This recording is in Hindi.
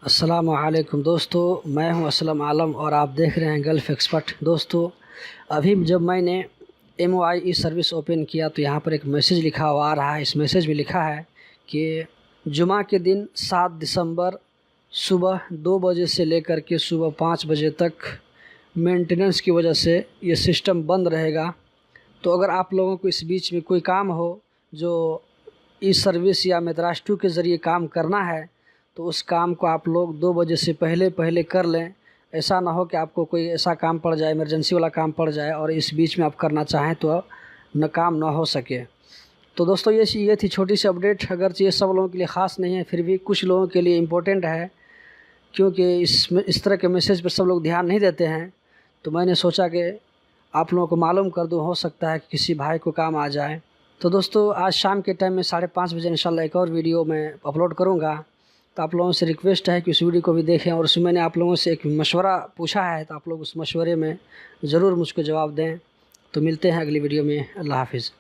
अस्सलामुअलैकुम दोस्तों, मैं हूं असलम आलम और आप देख रहे हैं गल्फ़ एक्सपर्ट। दोस्तों, अभी जब मैंने MOI सर्विस ओपन किया तो यहाँ पर एक मैसेज लिखा हुआ आ रहा है। इस मैसेज में लिखा है कि जुमा के दिन 7 दिसंबर सुबह 2 बजे से लेकर के सुबह 5 बजे तक मेंटेनेंस की वजह से ये सिस्टम बंद रहेगा। तो अगर आप लोगों को इस बीच में कोई काम हो जो सर्विस या मेतराज 2 के ज़रिए काम करना है तो उस काम को आप लोग 2 बजे से पहले कर लें। ऐसा ना हो कि आपको कोई ऐसा काम पड़ जाए, इमरजेंसी वाला काम पड़ जाए और इस बीच में आप करना चाहें तो काम ना हो सके। तो दोस्तों, ये थी छोटी सी अपडेट। अगरचे ये सब लोगों के लिए ख़ास नहीं है, फिर भी कुछ लोगों के लिए इम्पोर्टेंट है, क्योंकि इस तरह के मैसेज पर सब लोग ध्यान नहीं देते हैं। तो मैंने सोचा कि आप लोगों को मालूम कर दूँ, हो सकता है कि किसी भाई को काम आ जाए। तो दोस्तों, आज शाम के टाइम में 5:30 बजे इंशाल्लाह एक और वीडियो मैं अपलोड करूँगा। तो आप लोगों से रिक्वेस्ट है कि उस वीडियो को भी देखें, और उसमें मैंने आप लोगों से एक मशवरा पूछा है, तो आप लोग उस मशवरे में ज़रूर मुझको जवाब दें। तो मिलते हैं अगली वीडियो में। अल्लाह हाफ़िज़।